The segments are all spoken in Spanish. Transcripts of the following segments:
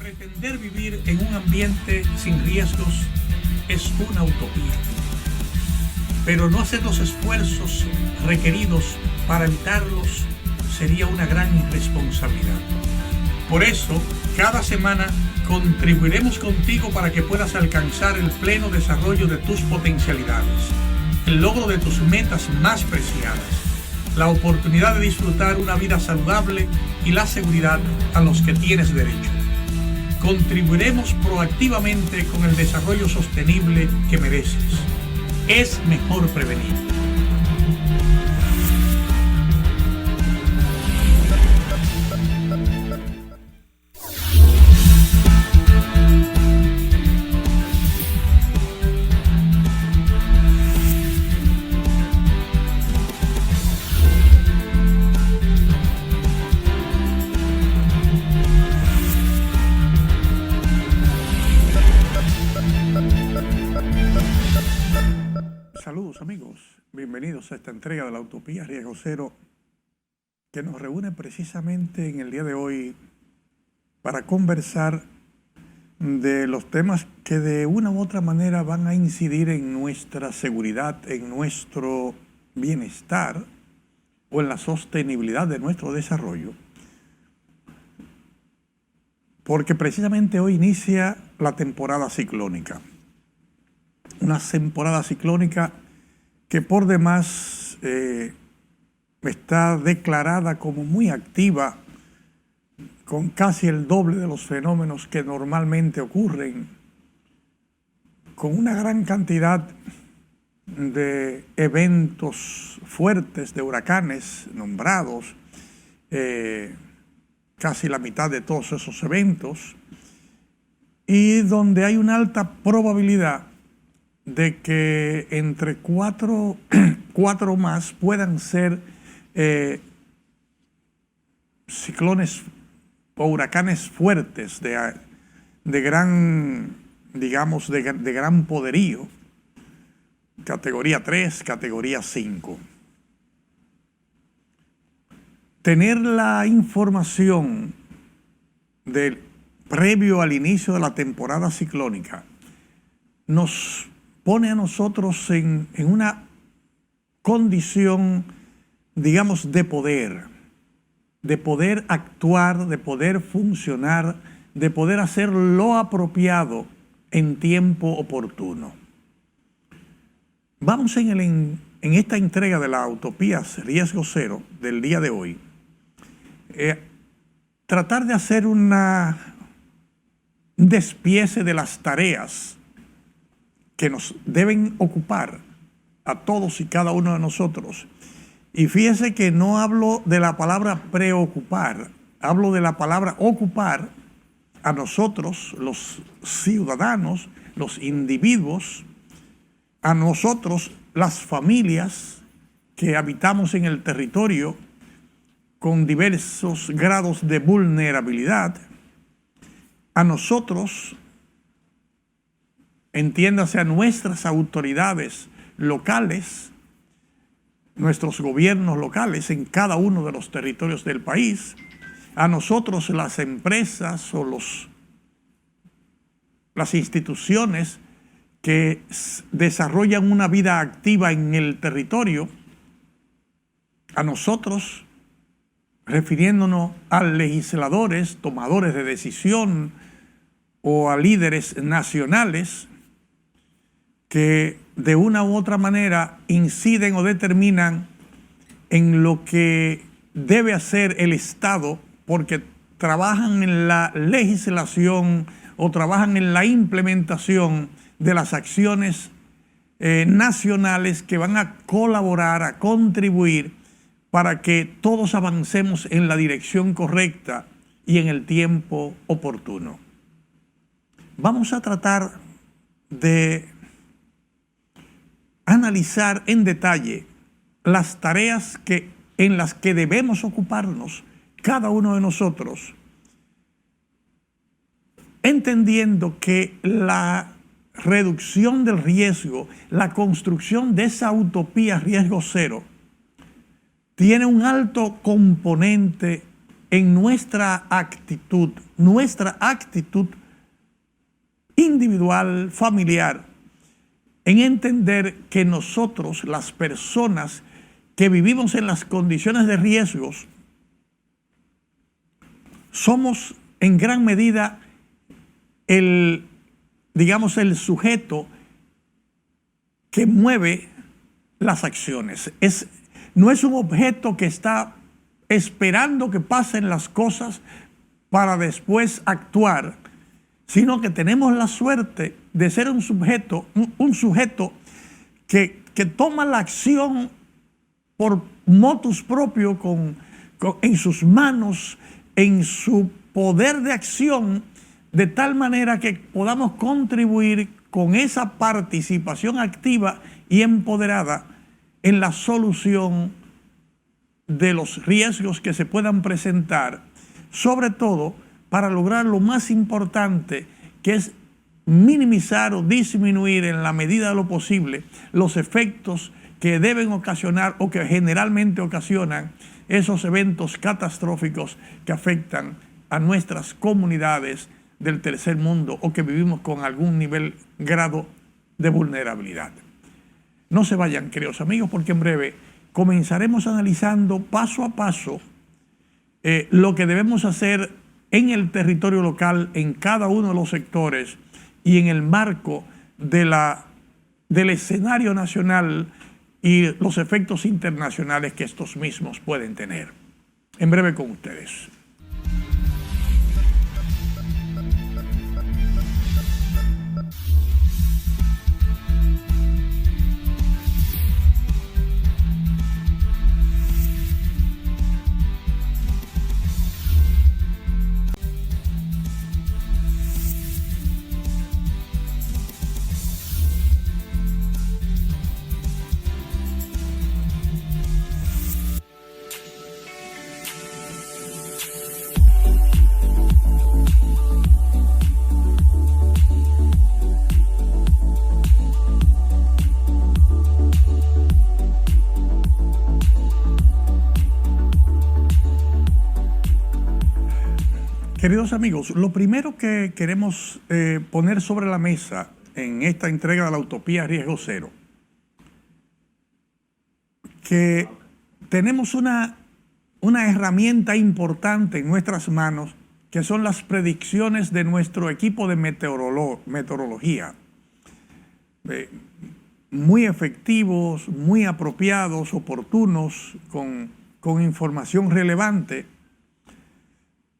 Pretender vivir en un ambiente sin riesgos es una utopía, pero no hacer los esfuerzos requeridos para evitarlos sería una gran irresponsabilidad. Por eso, cada semana contribuiremos contigo para que puedas alcanzar el pleno desarrollo de tus potencialidades, el logro de tus metas más preciadas, la oportunidad de disfrutar una vida saludable y la seguridad a los que tienes derecho. Contribuiremos proactivamente con el desarrollo sostenible que mereces. Es mejor prevenir. Saludos amigos, bienvenidos a esta entrega de la Utopía Riesgo Cero, que nos reúne precisamente en el día de hoy para conversar de los temas que de una u otra manera van a incidir en nuestra seguridad, en nuestro bienestar o en la sostenibilidad de nuestro desarrollo. Porque precisamente hoy inicia la temporada ciclónica. Una temporada ciclónica que por demás está declarada como muy activa, con casi el doble de los fenómenos que normalmente ocurren, con una gran cantidad de eventos fuertes, de huracanes nombrados, casi la mitad de todos esos eventos, y donde hay una alta probabilidad de que entre cuatro más puedan ser ciclones o huracanes fuertes de gran, digamos, de gran poderío, categoría 3, categoría 5. Tener la información previo al inicio de la temporada ciclónica nos pone a nosotros en una condición, digamos, de poder actuar, de poder funcionar, de poder hacer lo apropiado en tiempo oportuno. Vamos en esta entrega de la Utopía Riesgo Cero del día de hoy, tratar de hacer un despiece de las tareas que nos deben ocupar a todos y cada uno de nosotros. Y fíjese que no hablo de la palabra preocupar, hablo de la palabra ocupar a nosotros, los ciudadanos, los individuos, a nosotros, las familias que habitamos en el territorio con diversos grados de vulnerabilidad, a nosotros, entiéndase a nuestras autoridades locales, nuestros gobiernos locales en cada uno de los territorios del país, a nosotros las empresas o las instituciones que desarrollan una vida activa en el territorio, a nosotros, refiriéndonos a legisladores, tomadores de decisión o a líderes nacionales que de una u otra manera inciden o determinan en lo que debe hacer el Estado, porque trabajan en la legislación o trabajan en la implementación de las acciones nacionales que van a colaborar, a contribuir para que todos avancemos en la dirección correcta y en el tiempo oportuno. Vamos a tratar de analizar en detalle las tareas en las que debemos ocuparnos cada uno de nosotros, entendiendo que la reducción del riesgo, la construcción de esa utopía riesgo cero, tiene un alto componente en nuestra actitud individual, familiar, en entender que nosotros, las personas que vivimos en las condiciones de riesgos, somos en gran medida el sujeto que mueve las acciones. No es un objeto que está esperando que pasen las cosas para después actuar, sino que tenemos la suerte de ser un sujeto que toma la acción por motus propio, en sus manos, en su poder de acción, de tal manera que podamos contribuir con esa participación activa y empoderada en la solución de los riesgos que se puedan presentar, sobre todo para lograr lo más importante, que es minimizar o disminuir en la medida de lo posible los efectos que deben ocasionar o que generalmente ocasionan esos eventos catastróficos que afectan a nuestras comunidades del tercer mundo o que vivimos con algún grado de vulnerabilidad. No se vayan, queridos amigos, porque en breve comenzaremos analizando paso a paso lo que debemos hacer en el territorio local, en cada uno de los sectores y en el marco del escenario nacional y los efectos internacionales que estos mismos pueden tener. En breve con ustedes. Queridos amigos, lo primero que queremos poner sobre la mesa en esta entrega de la Utopía Riesgo Cero, que tenemos una herramienta importante en nuestras manos, que son las predicciones de nuestro equipo de meteorología. Muy efectivos, muy apropiados, oportunos, con información relevante.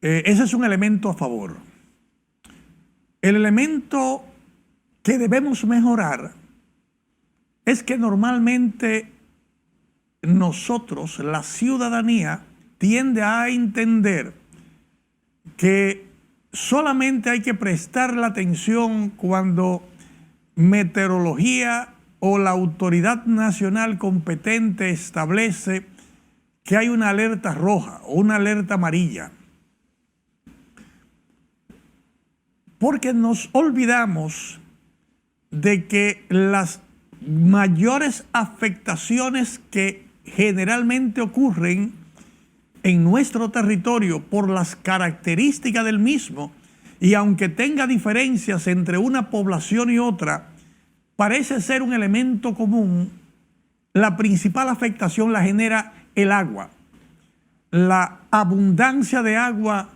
Ese es un elemento a favor. El elemento que debemos mejorar es que normalmente nosotros, la ciudadanía, tiende a entender que solamente hay que prestarle atención cuando meteorología o la autoridad nacional competente establece que hay una alerta roja o una alerta amarilla. Porque nos olvidamos de que las mayores afectaciones que generalmente ocurren en nuestro territorio por las características del mismo, y aunque tenga diferencias entre una población y otra, parece ser un elemento común. La principal afectación la genera el agua, la abundancia de agua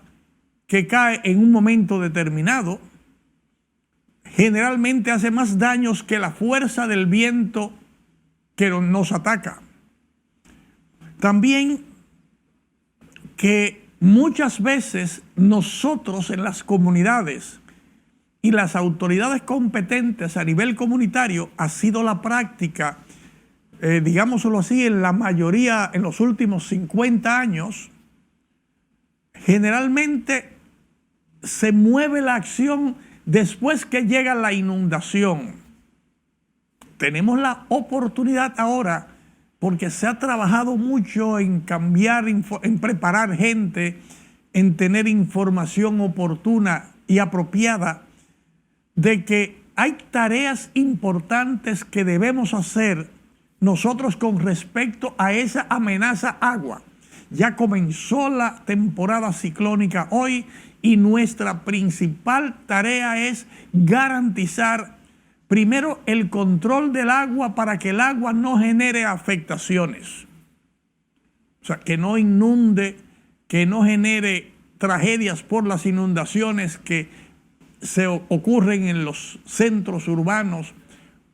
que cae en un momento determinado. Generalmente hace más daños que la fuerza del viento que nos ataca. También que muchas veces nosotros en las comunidades y las autoridades competentes a nivel comunitario, ha sido la práctica, digámoslo así, en la mayoría, en los últimos 50 años, generalmente se mueve la acción después que llega la inundación. Tenemos la oportunidad ahora, porque se ha trabajado mucho en cambiar, en preparar gente, en tener información oportuna y apropiada, de que hay tareas importantes que debemos hacer nosotros con respecto a esa amenaza agua. Ya comenzó la temporada ciclónica hoy y nuestra principal tarea es garantizar primero el control del agua para que el agua no genere afectaciones. O sea, que no inunde, que no genere tragedias por las inundaciones que se ocurren en los centros urbanos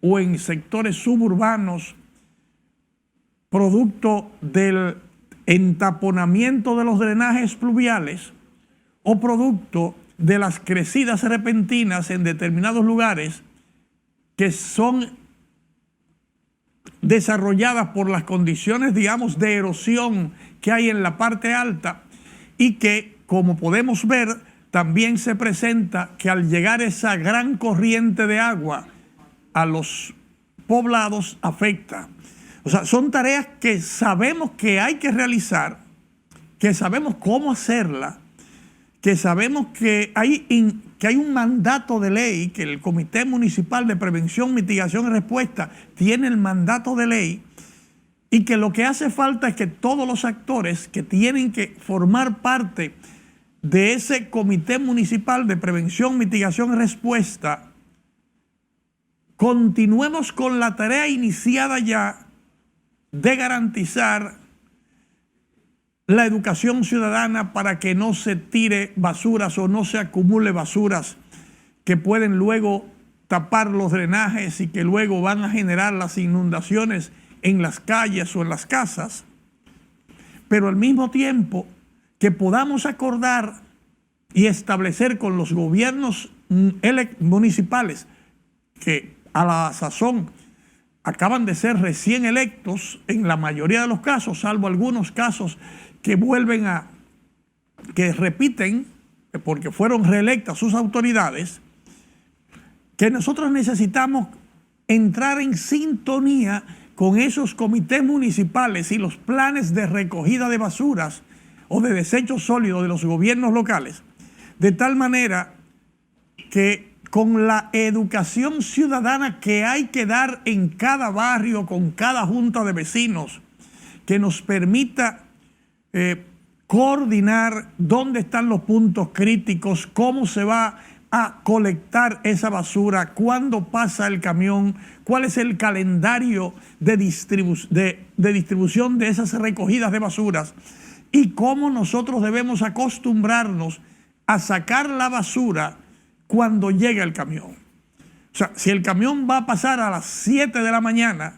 o en sectores suburbanos, producto del entaponamiento de los drenajes pluviales o producto de las crecidas repentinas en determinados lugares que son desarrolladas por las condiciones, digamos, de erosión que hay en la parte alta y que, como podemos ver, también se presenta que al llegar esa gran corriente de agua a los poblados afecta. O sea, son tareas que sabemos que hay que realizar, que sabemos cómo hacerla, que sabemos que hay un mandato de ley, que el Comité Municipal de Prevención, Mitigación y Respuesta tiene el mandato de ley, y que lo que hace falta es que todos los actores que tienen que formar parte de ese Comité Municipal de Prevención, Mitigación y Respuesta continuemos con la tarea iniciada ya de garantizar la educación ciudadana para que no se tire basuras o no se acumule basuras que pueden luego tapar los drenajes y que luego van a generar las inundaciones en las calles o en las casas, pero al mismo tiempo que podamos acordar y establecer con los gobiernos municipales que a la sazón acaban de ser recién electos en la mayoría de los casos, salvo algunos casos que que repiten porque fueron reelectas sus autoridades, que nosotros necesitamos entrar en sintonía con esos comités municipales y los planes de recogida de basuras o de desechos sólidos de los gobiernos locales, de tal manera que con la educación ciudadana que hay que dar en cada barrio, con cada junta de vecinos, que nos permita coordinar dónde están los puntos críticos, cómo se va a colectar esa basura, cuándo pasa el camión, cuál es el calendario de distribución de esas recogidas de basuras y cómo nosotros debemos acostumbrarnos a sacar la basura cuando llega el camión. O sea, si el camión va a pasar a las 7 de la mañana,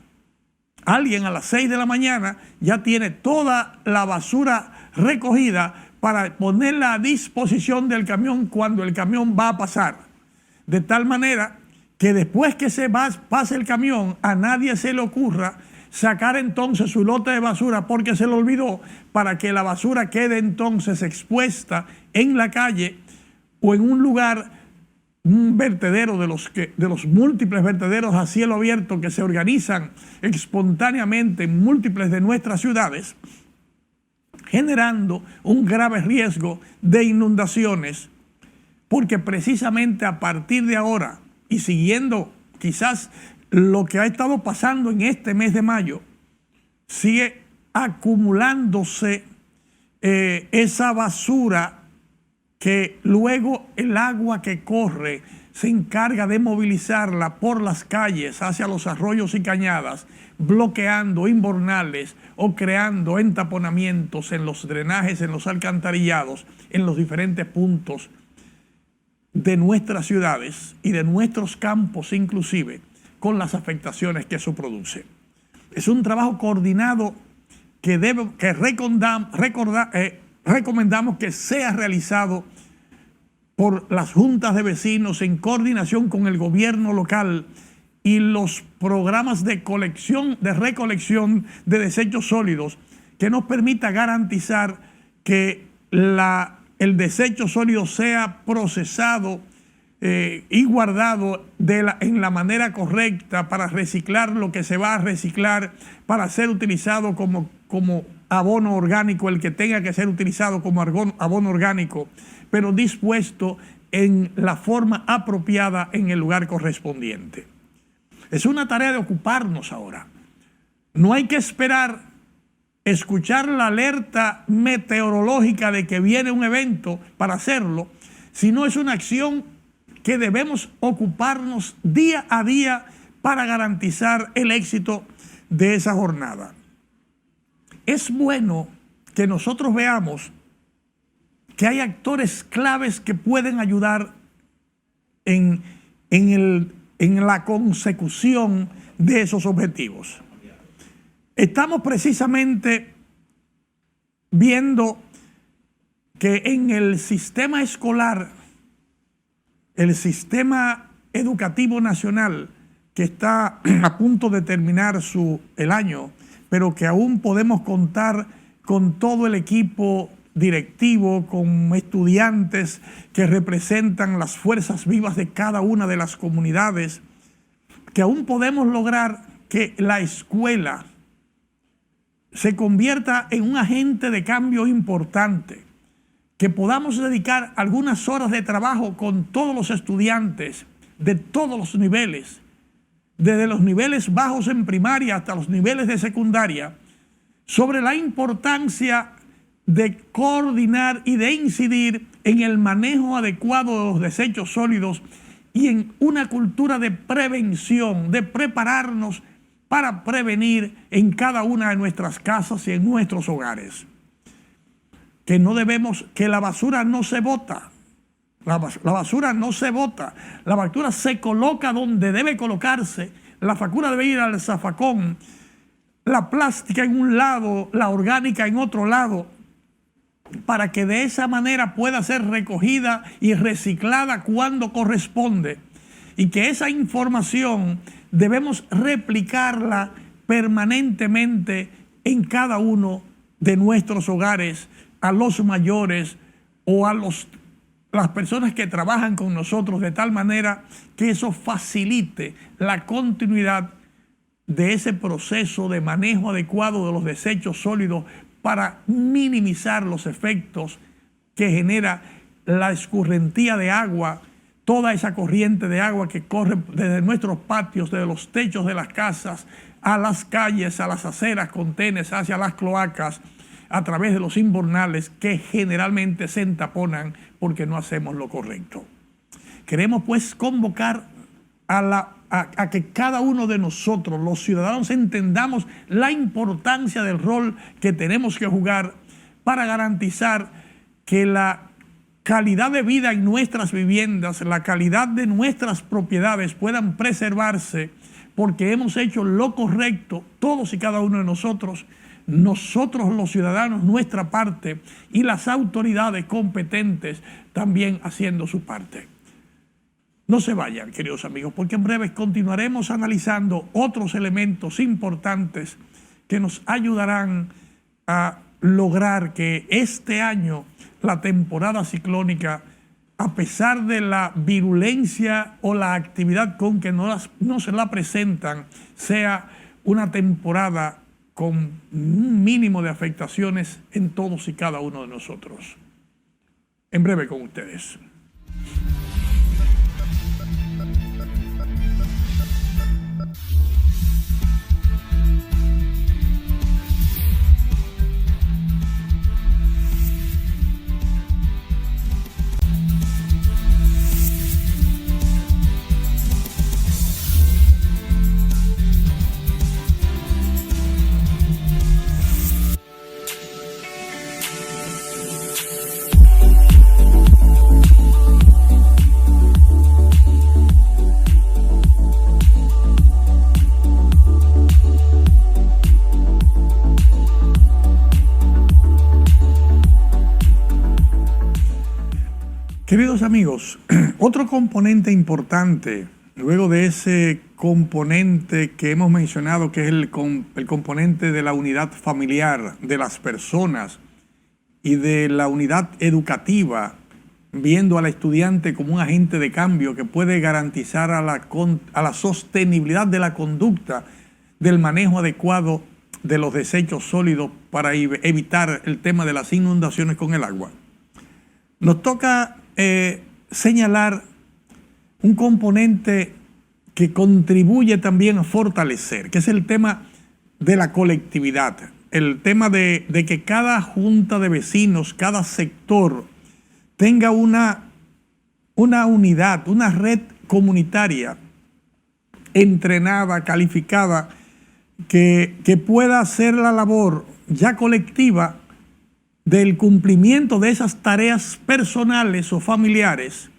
alguien a las 6 de la mañana ya tiene toda la basura recogida para ponerla a disposición del camión cuando el camión va a pasar. De tal manera que después que pase el camión, a nadie se le ocurra sacar entonces su lote de basura porque se le olvidó, para que la basura quede entonces expuesta en la calle o en un lugar, un vertedero de los múltiples vertederos a cielo abierto que se organizan espontáneamente en múltiples de nuestras ciudades, generando un grave riesgo de inundaciones, porque precisamente a partir de ahora y siguiendo quizás lo que ha estado pasando en este mes de mayo, sigue acumulándose esa basura que luego el agua que corre se encarga de movilizarla por las calles hacia los arroyos y cañadas, bloqueando invernales o creando entaponamientos en los drenajes, en los alcantarillados, en los diferentes puntos de nuestras ciudades y de nuestros campos inclusive, con las afectaciones que eso produce. Es un trabajo coordinado que recomendamos que sea realizado por las juntas de vecinos en coordinación con el gobierno local y los programas de recolección de desechos sólidos, que nos permita garantizar que el desecho sólido sea procesado y guardado en la manera correcta para reciclar lo que se va a reciclar, para ser utilizado como abono orgánico, el que tenga que ser utilizado como abono orgánico, pero dispuesto en la forma apropiada en el lugar correspondiente. Es una tarea de ocuparnos ahora. No hay que esperar escuchar la alerta meteorológica de que viene un evento para hacerlo, sino es una acción que debemos ocuparnos día a día para garantizar el éxito de esa jornada. Es bueno que nosotros veamos que hay actores claves que pueden ayudar en la consecución de esos objetivos. Estamos precisamente viendo que en el sistema escolar, el sistema educativo nacional, que está a punto de terminar el año, pero que aún podemos contar con todo el equipo directivo, con estudiantes que representan las fuerzas vivas de cada una de las comunidades, que aún podemos lograr que la escuela se convierta en un agente de cambio importante, que podamos dedicar algunas horas de trabajo con todos los estudiantes de todos los niveles, desde los niveles bajos en primaria hasta los niveles de secundaria, sobre la importancia de coordinar y de incidir en el manejo adecuado de los desechos sólidos y en una cultura de prevención, de prepararnos para prevenir en cada una de nuestras casas y en nuestros hogares. Que no debemos, que la basura no se bota. La basura no se bota. La basura se coloca donde debe colocarse. La basura debe ir al zafacón. La plástica en un lado, la orgánica en otro lado, para que de esa manera pueda ser recogida y reciclada cuando corresponde. Y que esa información debemos replicarla permanentemente en cada uno de nuestros hogares, a los mayores o a las personas que trabajan con nosotros, de tal manera que eso facilite la continuidad de ese proceso de manejo adecuado de los desechos sólidos para minimizar los efectos que genera la escurrentía de agua, toda esa corriente de agua que corre desde nuestros patios, desde los techos de las casas, a las calles, a las aceras, contenes, hacia las cloacas, a través de los invernales que generalmente se entaponan porque no hacemos lo correcto. Queremos pues convocar a que cada uno de nosotros, los ciudadanos, entendamos la importancia del rol que tenemos que jugar para garantizar que la calidad de vida en nuestras viviendas, la calidad de nuestras propiedades puedan preservarse, porque hemos hecho lo correcto, todos y cada uno de nosotros los ciudadanos, nuestra parte, y las autoridades competentes también haciendo su parte. No se vayan, queridos amigos, porque en breve continuaremos analizando otros elementos importantes que nos ayudarán a lograr que este año la temporada ciclónica, a pesar de la virulencia o la actividad con que no se la presentan, sea una temporada con un mínimo de afectaciones en todos y cada uno de nosotros. En breve con ustedes. Queridos amigos, otro componente importante, luego de ese componente que hemos mencionado, que es el componente de la unidad familiar de las personas y de la unidad educativa, viendo al estudiante como un agente de cambio que puede garantizar a la sostenibilidad de la conducta del manejo adecuado de los desechos sólidos para evitar el tema de las inundaciones con el agua. Nos toca señalar un componente que contribuye también a fortalecer, que es el tema de la colectividad. el tema de que cada junta de vecinos, cada sector tenga una unidad, una red comunitaria entrenada, calificada, que pueda hacer la labor ya colectiva del cumplimiento de esas tareas personales o familiares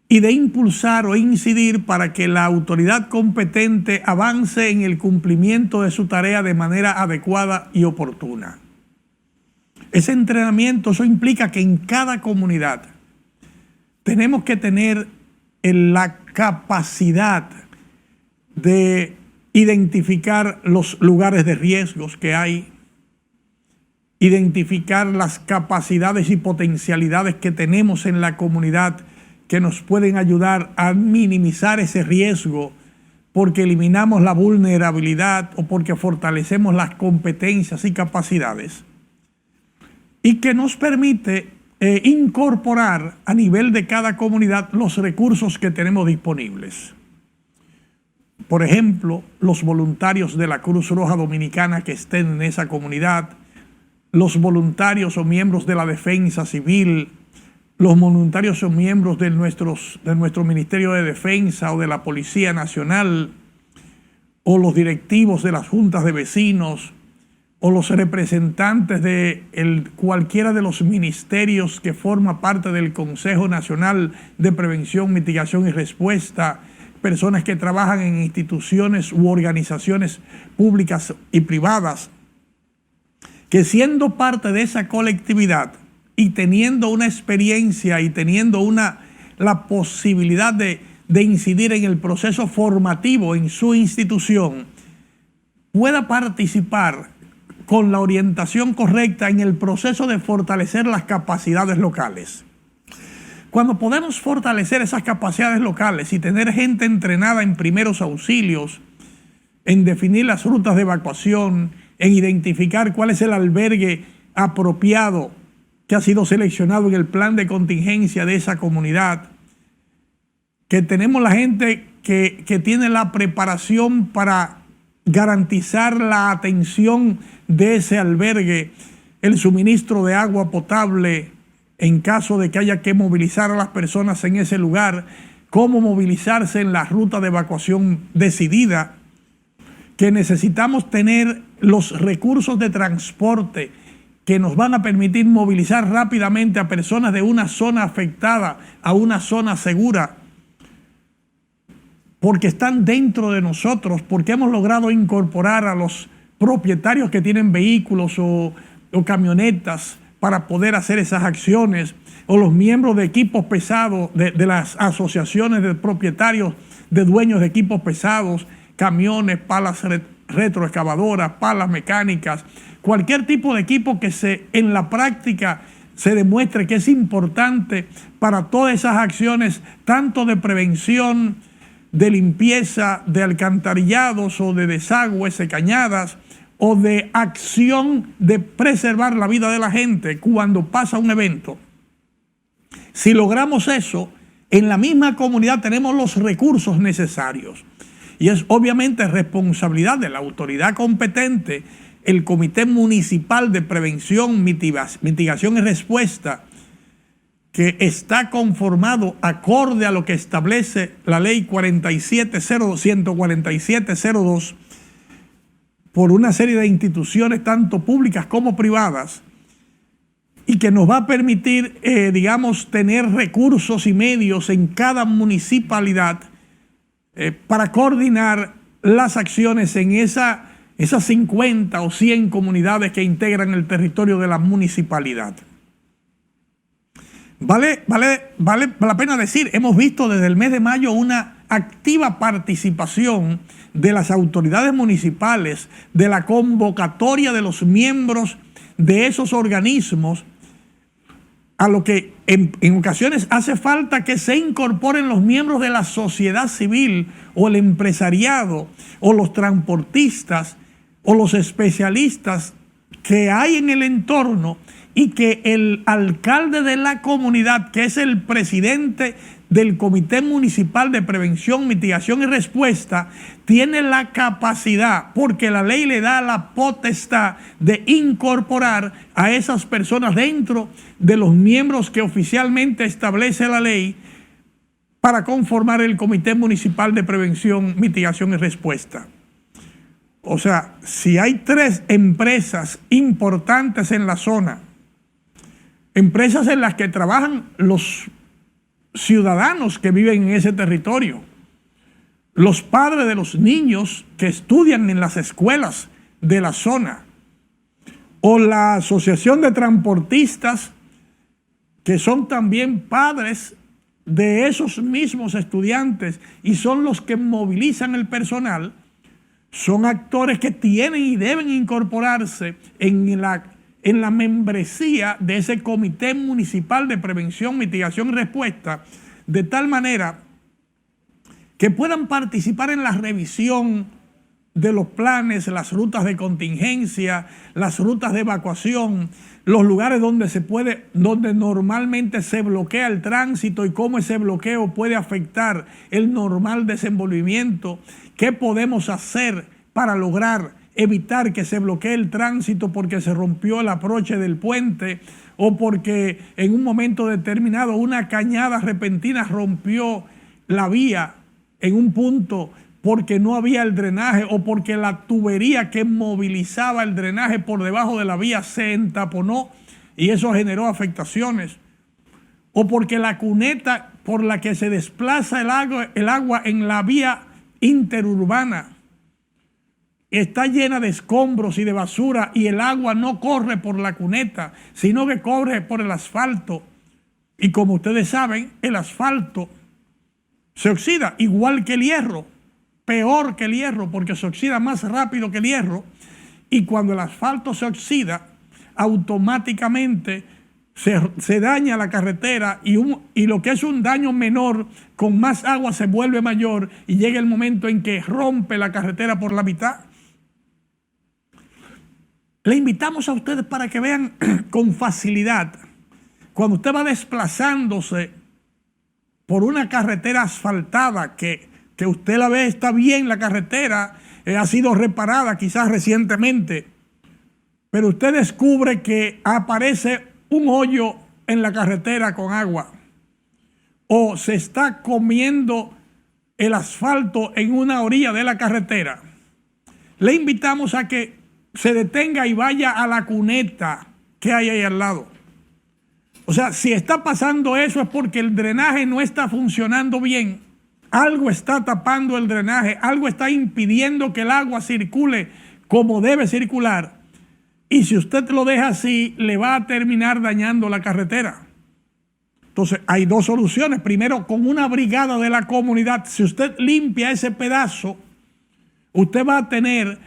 y de impulsar o incidir para que la autoridad competente avance en el cumplimiento de su tarea de manera adecuada y oportuna. Ese entrenamiento, eso implica que en cada comunidad tenemos que tener la capacidad de identificar los lugares de riesgos que hay, identificar las capacidades y potencialidades que tenemos en la comunidad que nos pueden ayudar a minimizar ese riesgo porque eliminamos la vulnerabilidad o porque fortalecemos las competencias y capacidades, y que nos permite incorporar a nivel de cada comunidad los recursos que tenemos disponibles. Por ejemplo, los voluntarios de la Cruz Roja Dominicana que estén en esa comunidad, los voluntarios o miembros de la Defensa Civil, los voluntarios o miembros de nuestro Ministerio de Defensa o de la Policía Nacional, o los directivos de las juntas de vecinos, o los representantes de cualquiera de los ministerios que forma parte del Consejo Nacional de Prevención, Mitigación y Respuesta, personas que trabajan en instituciones u organizaciones públicas y privadas, que siendo parte de esa colectividad y teniendo una experiencia y teniendo la posibilidad de incidir en el proceso formativo en su institución, pueda participar con la orientación correcta en el proceso de fortalecer las capacidades locales. Cuando podemos fortalecer esas capacidades locales y tener gente entrenada en primeros auxilios, en definir las rutas de evacuación, en identificar cuál es el albergue apropiado que ha sido seleccionado en el plan de contingencia de esa comunidad, que tenemos la gente que tiene la preparación para garantizar la atención de ese albergue, el suministro de agua potable en caso de que haya que movilizar a las personas en ese lugar, cómo movilizarse en la ruta de evacuación decidida, que necesitamos tener los recursos de transporte que nos van a permitir movilizar rápidamente a personas de una zona afectada a una zona segura, porque están dentro de nosotros, porque hemos logrado incorporar a los propietarios que tienen vehículos o camionetas para poder hacer esas acciones, o los miembros de equipos pesados, de las asociaciones de propietarios, de dueños de equipos pesados, camiones, palas retroexcavadoras, palas mecánicas, cualquier tipo de equipo que en la práctica se demuestre que es importante para todas esas acciones, tanto de prevención, de limpieza, de alcantarillados o de desagües, de cañadas, o de acción de preservar la vida de la gente cuando pasa un evento. Si logramos eso, en la misma comunidad tenemos los recursos necesarios. Y es obviamente responsabilidad de la autoridad competente, el Comité Municipal de Prevención, Mitigación y Respuesta, que está conformado acorde a lo que establece la ley 14702 por una serie de instituciones tanto públicas como privadas, y que nos va a permitir, tener recursos y medios en cada municipalidad para coordinar las acciones en esas 50 o 100 comunidades que integran el territorio de la municipalidad. Vale la pena decir, hemos visto desde el mes de mayo una activa participación de las autoridades municipales, de la convocatoria de los miembros de esos organismos, a lo que en ocasiones hace falta que se incorporen los miembros de la sociedad civil o el empresariado o los transportistas o los especialistas que hay en el entorno, y que el alcalde de la comunidad, que es el presidente del Comité Municipal de Prevención, Mitigación y Respuesta tiene la capacidad, porque la ley le da la potestad de incorporar a esas personas dentro de los miembros que oficialmente establece la ley para conformar el Comité Municipal de Prevención, Mitigación y Respuesta. O sea, si hay 3 empresas importantes en la zona, empresas en las que trabajan los ciudadanos que viven en ese territorio, los padres de los niños que estudian en las escuelas de la zona, o la asociación de transportistas que son también padres de esos mismos estudiantes y son los que movilizan el personal, son actores que tienen y deben incorporarse en la membresía de ese Comité Municipal de Prevención, Mitigación y Respuesta, de tal manera que puedan participar en la revisión de los planes, las rutas de contingencia, las rutas de evacuación, los lugares donde normalmente se bloquea el tránsito y cómo ese bloqueo puede afectar el normal desenvolvimiento, qué podemos hacer para lograr evitar que se bloquee el tránsito porque se rompió el aproche del puente o porque en un momento determinado una cañada repentina rompió la vía en un punto porque no había el drenaje o porque la tubería que movilizaba el drenaje por debajo de la vía se entaponó y eso generó afectaciones, o porque la cuneta por la que se desplaza el agua en la vía interurbana está llena de escombros y de basura y el agua no corre por la cuneta, sino que corre por el asfalto. Y como ustedes saben, el asfalto se oxida igual que el hierro, peor que el hierro, porque se oxida más rápido que el hierro. Y cuando el asfalto se oxida, automáticamente se daña la carretera y lo que es un daño menor, con más agua se vuelve mayor y llega el momento en que rompe la carretera por la mitad. Le invitamos a ustedes para que vean con facilidad, cuando usted va desplazándose por una carretera asfaltada, que usted la ve, está bien la carretera, ha sido reparada quizás recientemente, pero usted descubre que aparece un hoyo en la carretera con agua, o se está comiendo el asfalto en una orilla de la carretera. Le invitamos a que se detenga y vaya a la cuneta que hay ahí al lado. O sea, si está pasando eso es porque el drenaje no está funcionando bien. Algo está tapando el drenaje, algo está impidiendo que el agua circule como debe circular. Y si usted lo deja así, le va a terminar dañando la carretera. Entonces, hay 2 soluciones. Primero, con una brigada de la comunidad, si usted limpia ese pedazo, usted va a tener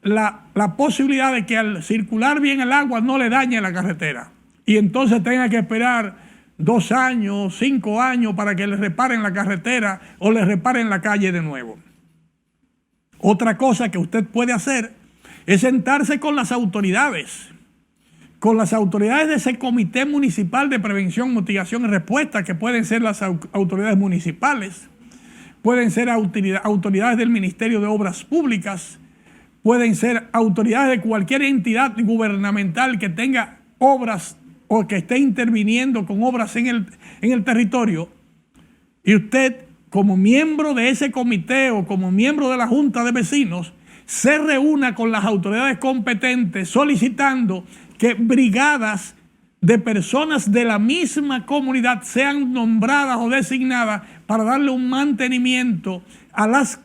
la posibilidad de que al circular bien el agua no le dañe la carretera. Y entonces tenga que esperar 2 años, 5 años para que le reparen la carretera o le reparen la calle de nuevo. Otra cosa que usted puede hacer es sentarse con las autoridades de ese Comité Municipal de Prevención, Mitigación y Respuesta, que pueden ser las autoridades municipales, pueden ser autoridades del Ministerio de Obras Públicas, pueden ser autoridades de cualquier entidad gubernamental que tenga obras o que esté interviniendo con obras en el territorio, y usted, como miembro de ese comité o como miembro de la Junta de Vecinos, se reúna con las autoridades competentes solicitando que brigadas de personas de la misma comunidad sean nombradas o designadas para darle un mantenimiento a las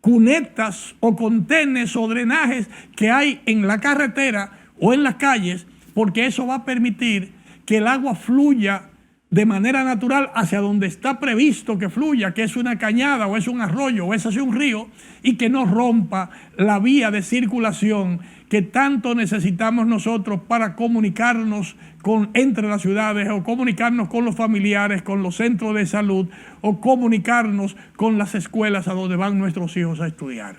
cunetas o contenes o drenajes que hay en la carretera o en las calles, porque eso va a permitir que el agua fluya de manera natural hacia donde está previsto que fluya, que es una cañada o es un arroyo o es así un río, y que no rompa la vía de circulación que tanto necesitamos nosotros para comunicarnos entre las ciudades, o comunicarnos con los familiares, con los centros de salud, o comunicarnos con las escuelas a donde van nuestros hijos a estudiar.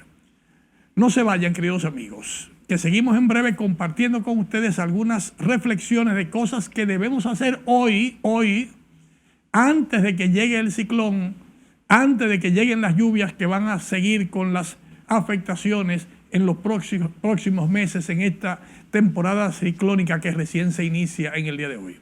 No se vayan, queridos amigos, que seguimos en breve compartiendo con ustedes algunas reflexiones de cosas que debemos hacer hoy, antes de que llegue el ciclón, antes de que lleguen las lluvias que van a seguir con las afectaciones en los próximos meses en esta temporada ciclónica que recién se inicia en el día de hoy.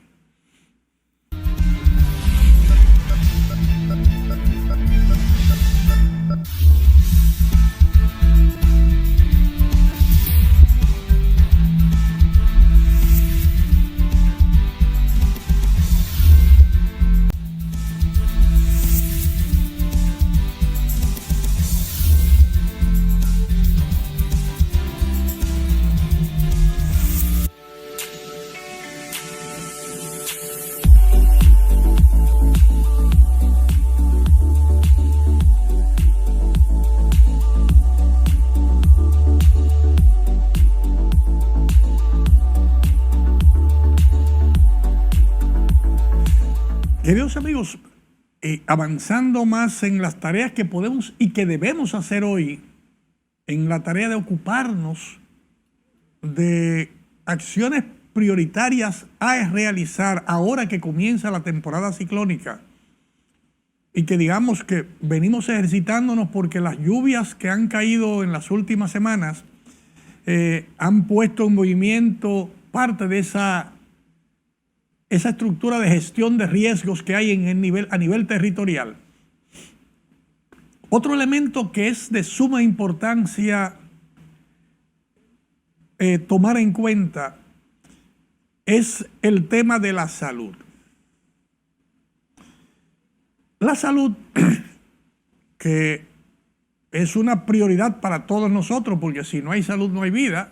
Queridos amigos, avanzando más en las tareas que podemos y que debemos hacer hoy, en la tarea de ocuparnos de acciones prioritarias a realizar ahora que comienza la temporada ciclónica y que digamos que venimos ejercitándonos porque las lluvias que han caído en las últimas semanas han puesto en movimiento parte de esa estructura de gestión de riesgos que hay a nivel territorial. Otro elemento que es de suma importancia tomar en cuenta es el tema de la salud. La salud, que es una prioridad para todos nosotros, porque si no hay salud no hay vida.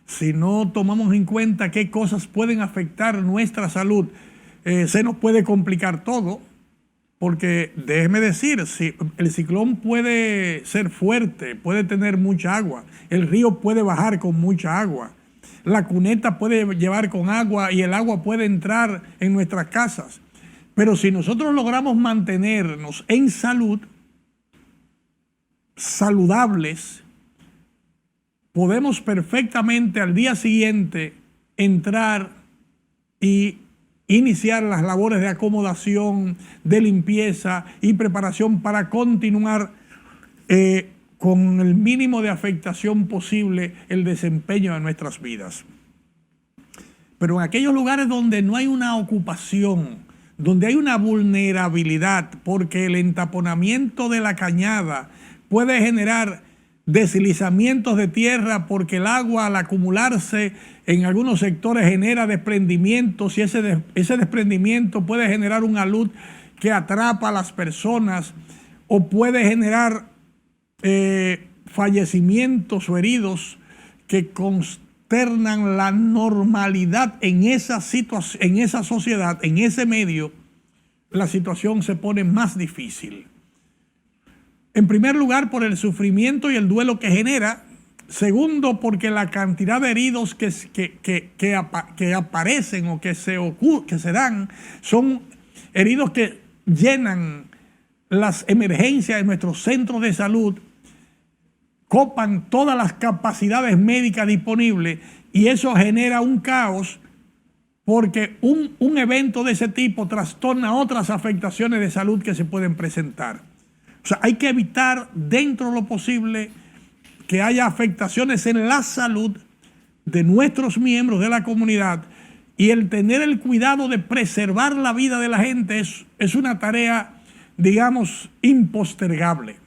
Si no tomamos en cuenta qué cosas pueden afectar nuestra salud, se nos puede complicar todo, porque déjeme decir, si el ciclón puede ser fuerte, puede tener mucha agua, el río puede bajar con mucha agua, la cuneta puede llevar con agua y el agua puede entrar en nuestras casas. Pero si nosotros logramos mantenernos en salud, saludables, podemos perfectamente al día siguiente entrar y iniciar las labores de acomodación, de limpieza y preparación para continuar con el mínimo de afectación posible el desempeño de nuestras vidas. Pero en aquellos lugares donde no hay una ocupación, donde hay una vulnerabilidad, porque el entaponamiento de la cañada puede generar deslizamientos de tierra, porque el agua al acumularse en algunos sectores genera desprendimientos y ese desprendimiento puede generar un alud que atrapa a las personas o puede generar fallecimientos o heridos que consternan la normalidad en esa situación, en esa sociedad, en ese medio. La situación se pone más difícil. En primer lugar, por el sufrimiento y el duelo que genera. Segundo, porque la cantidad de heridos que aparecen o que se dan son heridos que llenan las emergencias de nuestros centros de salud, copan todas las capacidades médicas disponibles y eso genera un caos, porque un evento de ese tipo trastorna otras afectaciones de salud que se pueden presentar. O sea, hay que evitar dentro de lo posible que haya afectaciones en la salud de nuestros miembros de la comunidad, y el tener el cuidado de preservar la vida de la gente es una tarea, digamos, impostergable.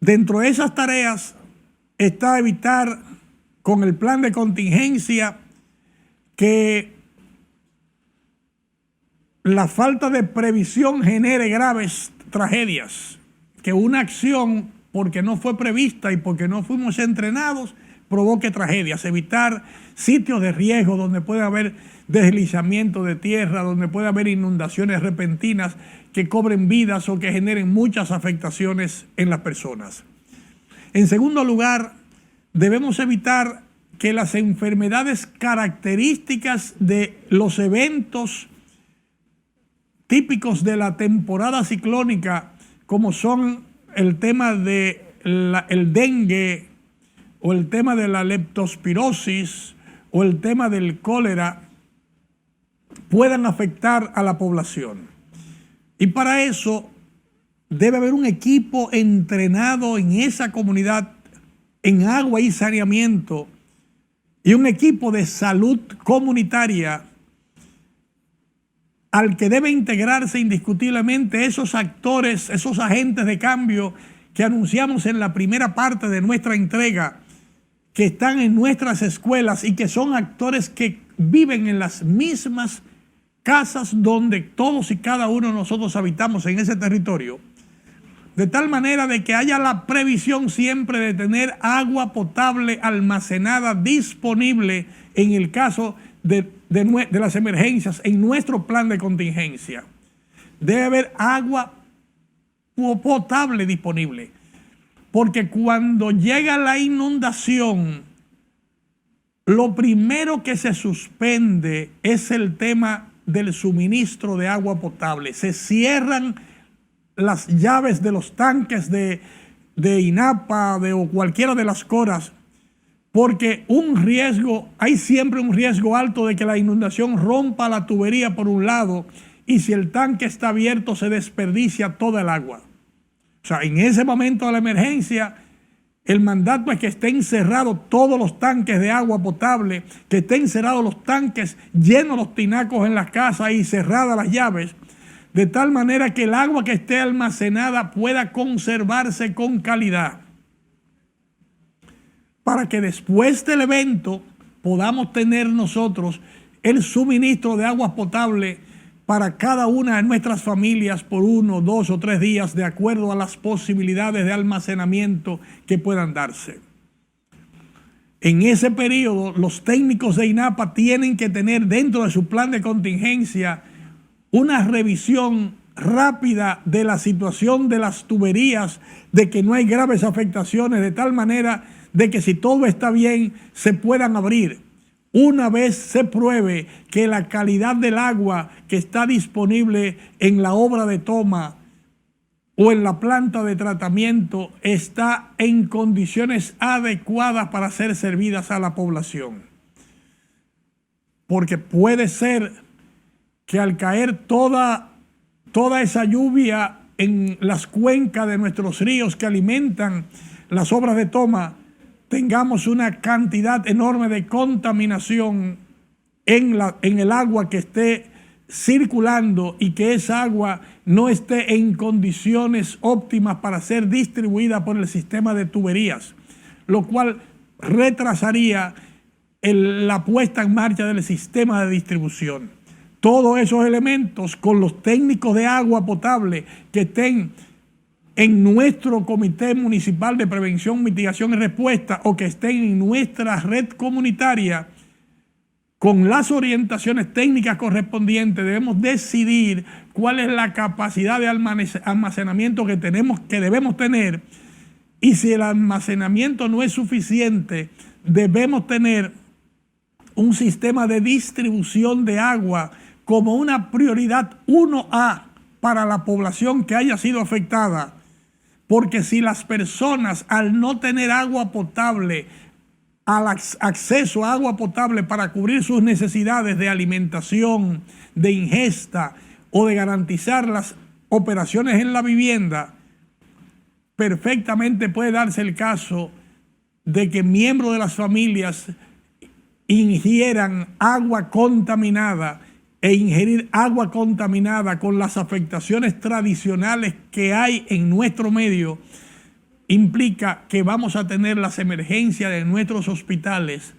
Dentro de esas tareas está evitar con el plan de contingencia que la falta de previsión genere graves tragedias, que una acción, porque no fue prevista y porque no fuimos entrenados, provoque tragedias. Evitar sitios de riesgo donde puede haber deslizamiento de tierra, donde puede haber inundaciones repentinas que cobren vidas o que generen muchas afectaciones en las personas. En segundo lugar, debemos evitar que las enfermedades características de los eventos típicos de la temporada ciclónica, como son el tema de el dengue o el tema de la leptospirosis o el tema del cólera, puedan afectar a la población. Y para eso debe haber un equipo entrenado en esa comunidad en agua y saneamiento y un equipo de salud comunitaria al que debe integrarse indiscutiblemente esos actores, esos agentes de cambio que anunciamos en la primera parte de nuestra entrega, que están en nuestras escuelas y que son actores que viven en las mismas casas donde todos y cada uno de nosotros habitamos en ese territorio, de tal manera de que haya la previsión siempre de tener agua potable almacenada disponible en el caso de las emergencias, en nuestro plan de contingencia. Debe haber agua potable disponible, porque cuando llega la inundación, lo primero que se suspende es el tema del suministro de agua potable. Se cierran las llaves de los tanques de INAPA o cualquiera de las coras, porque hay siempre un riesgo alto de que la inundación rompa la tubería por un lado, y si el tanque está abierto se desperdicia toda el agua. O sea, en ese momento de la emergencia, el mandato es que estén cerrados todos los tanques de agua potable, que estén cerrados los tanques, llenos los tinacos en las casas y cerradas las llaves, de tal manera que el agua que esté almacenada pueda conservarse con calidad, para que después del evento podamos tener nosotros el suministro de agua potable para cada una de nuestras familias por 1, 2 o 3 días, de acuerdo a las posibilidades de almacenamiento que puedan darse. En ese periodo, los técnicos de INAPA tienen que tener dentro de su plan de contingencia una revisión rápida de la situación de las tuberías, de que no hay graves afectaciones, de tal manera de que si todo está bien, se puedan abrir. Una vez se pruebe que la calidad del agua que está disponible en la obra de toma o en la planta de tratamiento está en condiciones adecuadas para ser servidas a la población. Porque puede ser que al caer toda esa lluvia en las cuencas de nuestros ríos que alimentan las obras de toma, tengamos una cantidad enorme de contaminación en el agua que esté circulando y que esa agua no esté en condiciones óptimas para ser distribuida por el sistema de tuberías, lo cual retrasaría la puesta en marcha del sistema de distribución. Todos esos elementos, con los técnicos de agua potable que estén en nuestro Comité Municipal de Prevención, Mitigación y Respuesta, o que estén en nuestra red comunitaria, con las orientaciones técnicas correspondientes, debemos decidir cuál es la capacidad de almacenamiento que debemos tener, y si el almacenamiento no es suficiente, debemos tener un sistema de distribución de agua como una prioridad 1A para la población que haya sido afectada. Porque si las personas, al no tener agua potable, al acceso a agua potable para cubrir sus necesidades de alimentación, de ingesta o de garantizar las operaciones en la vivienda, perfectamente puede darse el caso de que miembros de las familias ingieran agua contaminada, e ingerir agua contaminada con las afectaciones tradicionales que hay en nuestro medio implica que vamos a tener las emergencias de nuestros hospitales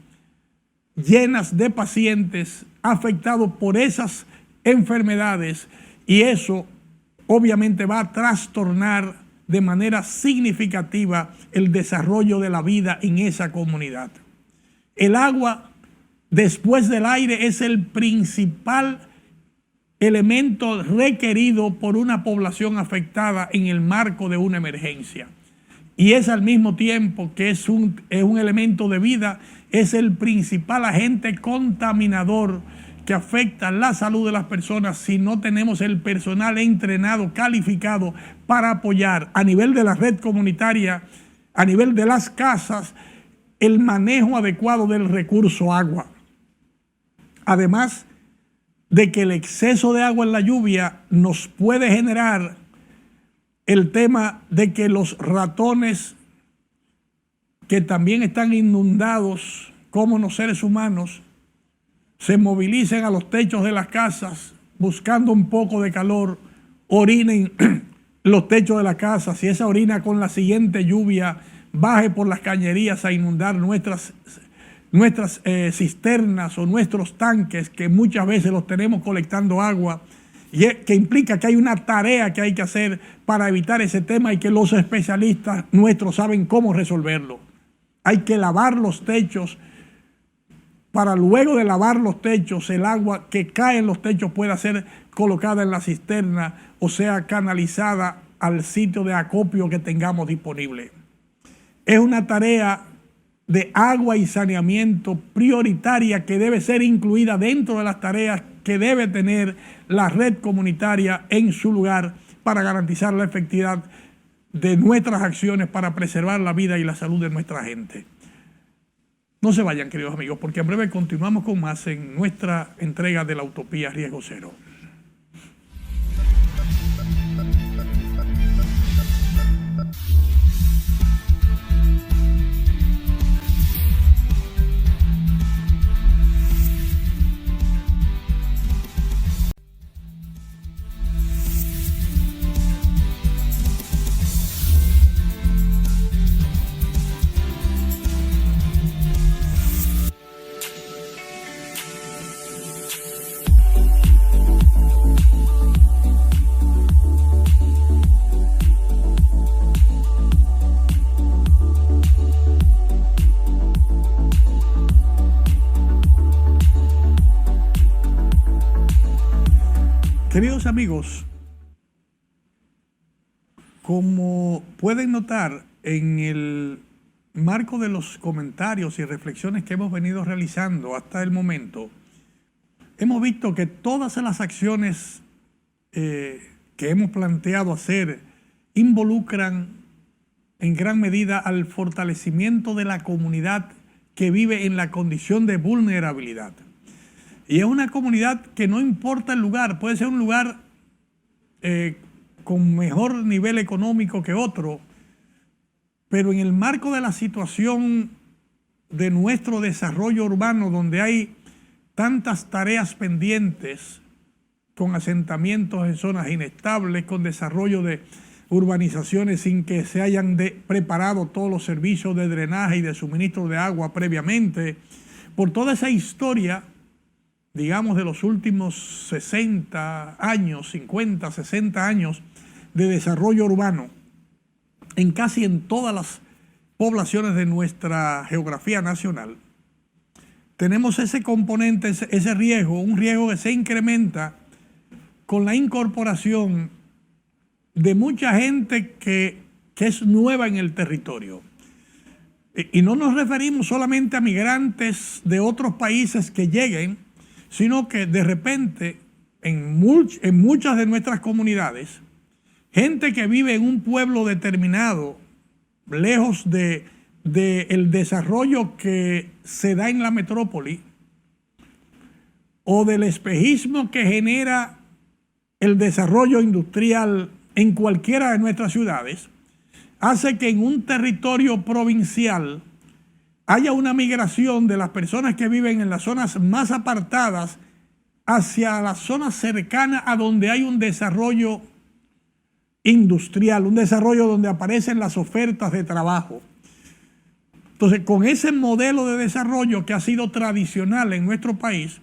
llenas de pacientes afectados por esas enfermedades, y eso obviamente va a trastornar de manera significativa el desarrollo de la vida en esa comunidad. El agua, después del aire, es el principal elemento requerido por una población afectada en el marco de una emergencia. Y es al mismo tiempo que es un elemento de vida, es el principal agente contaminador que afecta la salud de las personas si no tenemos el personal entrenado, calificado para apoyar a nivel de la red comunitaria, a nivel de las casas, el manejo adecuado del recurso agua. Además, de que el exceso de agua en la lluvia nos puede generar el tema de que los ratones, que también están inundados como los seres humanos, se movilicen a los techos de las casas buscando un poco de calor, orinen los techos de la casa, si esa orina con la siguiente lluvia baje por las cañerías a inundar nuestras cisternas o nuestros tanques, que muchas veces los tenemos colectando agua, y que implica que hay una tarea que hay que hacer para evitar ese tema y que los especialistas nuestros saben cómo resolverlo. Hay que lavar los techos para luego de lavar los techos, el agua que cae en los techos pueda ser colocada en la cisterna o sea canalizada al sitio de acopio que tengamos disponible. Es una tarea de agua y saneamiento prioritaria que debe ser incluida dentro de las tareas que debe tener la red comunitaria en su lugar para garantizar la efectividad de nuestras acciones para preservar la vida y la salud de nuestra gente. No se vayan, queridos amigos, porque en breve continuamos con más en nuestra entrega de la Utopía Riesgo Cero. Queridos amigos, como pueden notar en el marco de los comentarios y reflexiones que hemos venido realizando hasta el momento, hemos visto que todas las acciones que hemos planteado hacer involucran en gran medida al fortalecimiento de la comunidad que vive en la condición de vulnerabilidad. Y es una comunidad que no importa el lugar, puede ser un lugar con mejor nivel económico que otro, pero en el marco de la situación de nuestro desarrollo urbano, donde hay tantas tareas pendientes, con asentamientos en zonas inestables, con desarrollo de urbanizaciones sin que se hayan preparado todos los servicios de drenaje y de suministro de agua previamente, por toda esa historia, digamos, de los últimos 60 años, 50, 60 años de desarrollo urbano en casi en todas las poblaciones de nuestra geografía nacional, tenemos ese componente, ese riesgo, un riesgo que se incrementa con la incorporación de mucha gente que es nueva en el territorio. Y no nos referimos solamente a migrantes de otros países que lleguen, sino que de repente en muchas de nuestras comunidades, gente que vive en un pueblo determinado, lejos del desarrollo que se da en la metrópoli, o del espejismo que genera el desarrollo industrial en cualquiera de nuestras ciudades, hace que en un territorio provincial haya una migración de las personas que viven en las zonas más apartadas hacia las zonas cercanas a donde hay un desarrollo industrial, un desarrollo donde aparecen las ofertas de trabajo. Entonces, con ese modelo de desarrollo que ha sido tradicional en nuestro país,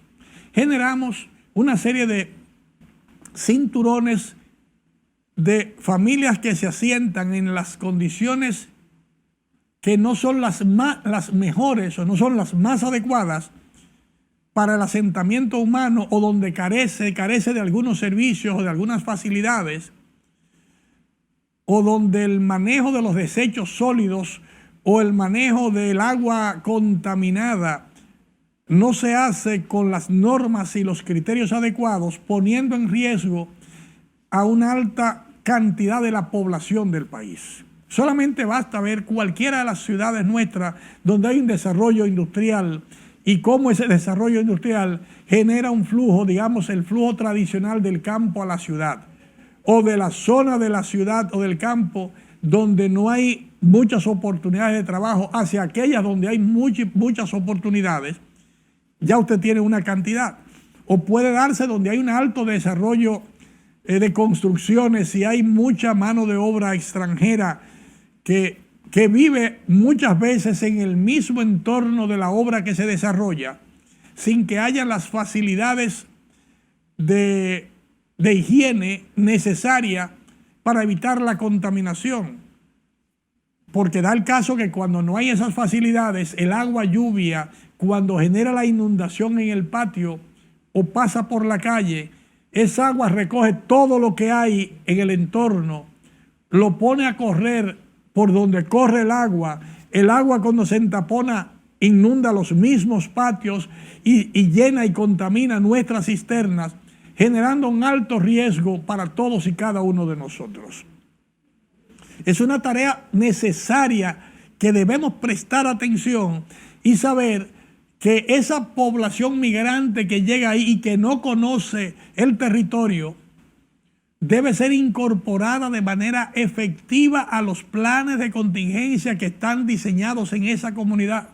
generamos una serie de cinturones de familias que se asientan en las condiciones que no son las mejores o no son las más adecuadas para el asentamiento humano, o donde carece de algunos servicios o de algunas facilidades, o donde el manejo de los desechos sólidos o el manejo del agua contaminada no se hace con las normas y los criterios adecuados, poniendo en riesgo a una alta cantidad de la población del país. Solamente basta ver cualquiera de las ciudades nuestras donde hay un desarrollo industrial y cómo ese desarrollo industrial genera un flujo, digamos, el flujo tradicional del campo a la ciudad, o de la zona de la ciudad o del campo donde no hay muchas oportunidades de trabajo hacia aquellas donde hay muchas oportunidades. Ya usted tiene una cantidad. O puede darse donde hay un alto desarrollo de construcciones y hay mucha mano de obra extranjera que vive muchas veces en el mismo entorno de la obra que se desarrolla, sin que haya las facilidades de higiene necesaria para evitar la contaminación. Porque da el caso que cuando no hay esas facilidades, el agua lluvia, cuando genera la inundación en el patio o pasa por la calle, esa agua recoge todo lo que hay en el entorno, lo pone a correr por donde corre el agua cuando se entapona inunda los mismos patios y llena y contamina nuestras cisternas, generando un alto riesgo para todos y cada uno de nosotros. Es una tarea necesaria que debemos prestar atención y saber que esa población migrante que llega ahí y que no conoce el territorio debe ser incorporada de manera efectiva a los planes de contingencia que están diseñados en esa comunidad.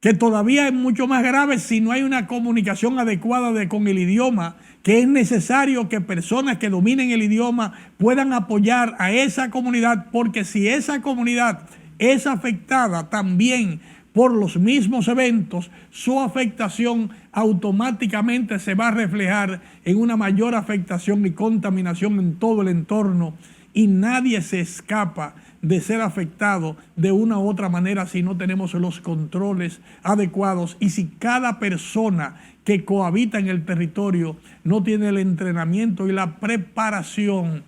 Que todavía es mucho más grave si no hay una comunicación adecuada con el idioma, que es necesario que personas que dominen el idioma puedan apoyar a esa comunidad, porque si esa comunidad es afectada también por los mismos eventos, su afectación automáticamente se va a reflejar en una mayor afectación y contaminación en todo el entorno, y nadie se escapa de ser afectado de una u otra manera si no tenemos los controles adecuados y si cada persona que cohabita en el territorio no tiene el entrenamiento y la preparación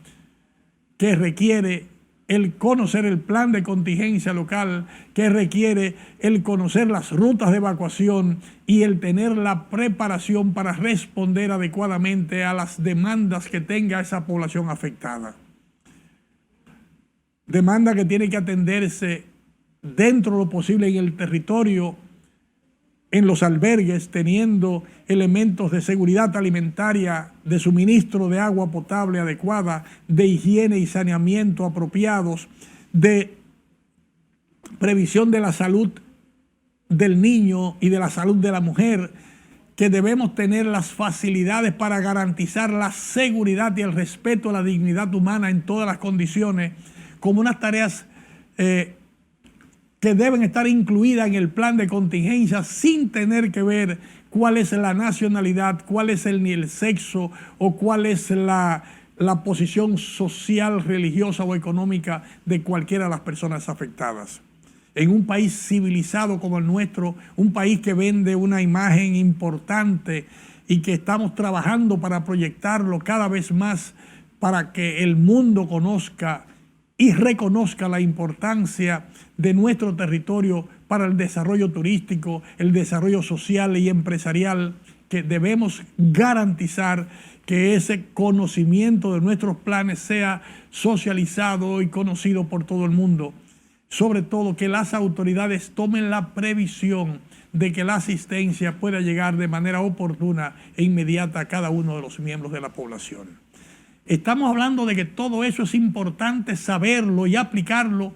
que requiere el conocer el plan de contingencia local, que requiere el conocer las rutas de evacuación y el tener la preparación para responder adecuadamente a las demandas que tenga esa población afectada. Demanda que tiene que atenderse dentro de lo posible en el territorio, en los albergues, teniendo elementos de seguridad alimentaria, de suministro de agua potable adecuada, de higiene y saneamiento apropiados, de previsión de la salud del niño y de la salud de la mujer, que debemos tener las facilidades para garantizar la seguridad y el respeto a la dignidad humana en todas las condiciones, como unas tareas que deben estar incluidas en el plan de contingencia sin tener que ver cuál es la nacionalidad, cuál es el sexo o cuál es la posición social, religiosa o económica de cualquiera de las personas afectadas. En un país civilizado como el nuestro, un país que vende una imagen importante y que estamos trabajando para proyectarlo cada vez más para que el mundo conozca y reconozca la importancia de nuestro territorio para el desarrollo turístico, el desarrollo social y empresarial, que debemos garantizar que ese conocimiento de nuestros planes sea socializado y conocido por todo el mundo. Sobre todo que las autoridades tomen la previsión de que la asistencia pueda llegar de manera oportuna e inmediata a cada uno de los miembros de la población. Estamos hablando de que todo eso es importante saberlo y aplicarlo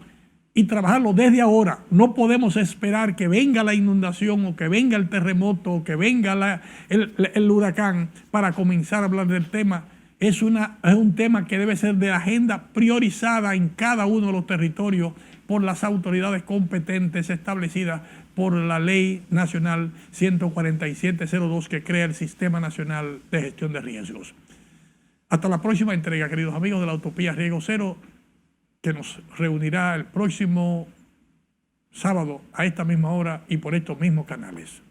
y trabajarlo desde ahora. No podemos esperar que venga la inundación o que venga el terremoto o que venga el huracán para comenzar a hablar del tema. Es un tema que debe ser de agenda priorizada en cada uno de los territorios por las autoridades competentes establecidas por la Ley Nacional 14702 que crea el Sistema Nacional de Gestión de Riesgos. Hasta la próxima entrega, queridos amigos de la Utopía Riesgo Cero, que nos reunirá el próximo sábado a esta misma hora y por estos mismos canales.